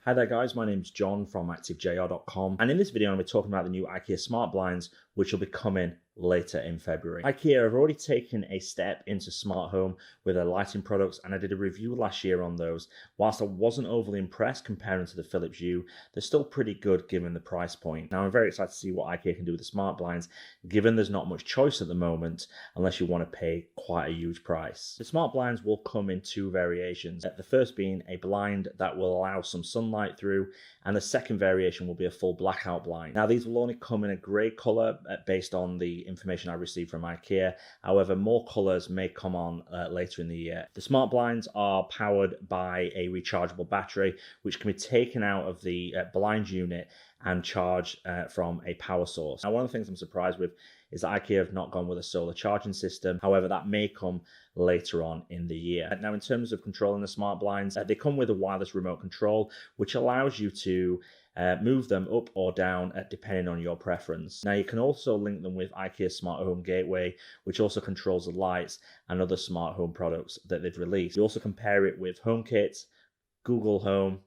Hi there guys, my name's John from ActiveJR.com, and in this video I'm going to be talking about the new IKEA Smart Blinds which will be coming later in February. IKEA have already taken a step into smart home with their lighting products, and I did a review last year on those. Whilst I wasn't overly impressed comparing to the Philips Hue, they're still pretty good given the price point. Now I'm very excited to see what IKEA can do with the smart blinds, given there's not much choice at the moment unless you want to pay quite a huge price. The smart blinds will come in two variations, the first being a blind that will allow some sunlight through, and the second variation will be a full blackout blind. Now these will only come in a grey colour based on the information I received from IKEA. However, more colours may come on later in the year. The smart blinds are powered by a rechargeable battery which can be taken out of the blind unit and charged from a power source. Now one of the things I'm surprised with is that IKEA have not gone with a solar charging system. However, that may come later on in the year. Now in terms of controlling the smart blinds, they come with a wireless remote control which allows you to move them up or down depending on your preference. Now you can also link them with IKEA Smart Home Gateway, which also controls the lights and other smart home products that they've released. You also compare it with HomeKit, Google Home,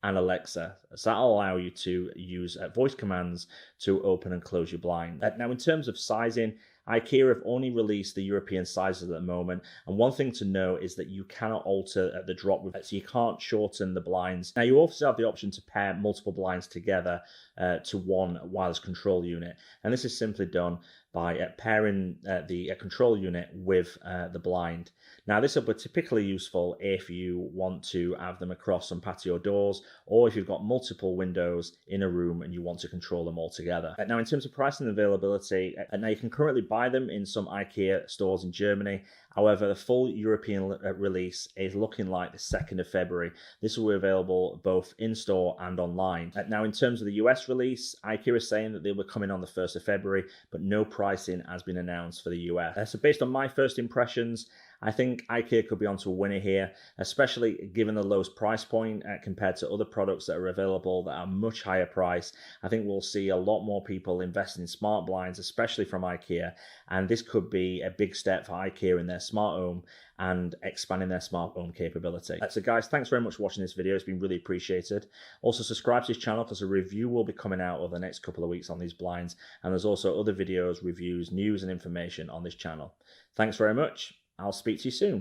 and Alexa. So that'll allow you to use voice commands to open and close your blind. Now in terms of sizing, IKEA have only released the European sizes at the moment, and one thing to know is that you cannot alter the drop, so you can't shorten the blinds. Now you also have the option to pair multiple blinds together to one wireless control unit, and this is simply done by pairing the control unit with the blind. Now this will be typically useful if you want to have them across some patio doors, or if you've got multiple windows in a room and you want to control them all together. Now in terms of pricing and availability, now you can currently buy them in some IKEA stores in Germany. However, the full European release is looking like the 2nd of February. This will be available both in-store and online. Now, in terms of the US release, IKEA is saying that they were coming on the 1st of February, but no pricing has been announced for the US. So based on my first impressions, I think IKEA could be onto a winner here, especially given the lowest price point compared to other products that are available that are much higher price. I think we'll see a lot more people investing in smart blinds, especially from IKEA, and this could be a big step for IKEA in their smart home and expanding their smart home capability. So guys, thanks very much for watching this video. It's been really appreciated. Also subscribe to this channel because a review will be coming out over the next couple of weeks on these blinds, and there's also other videos, reviews, news and information on this channel. Thanks very much. I'll speak to you soon.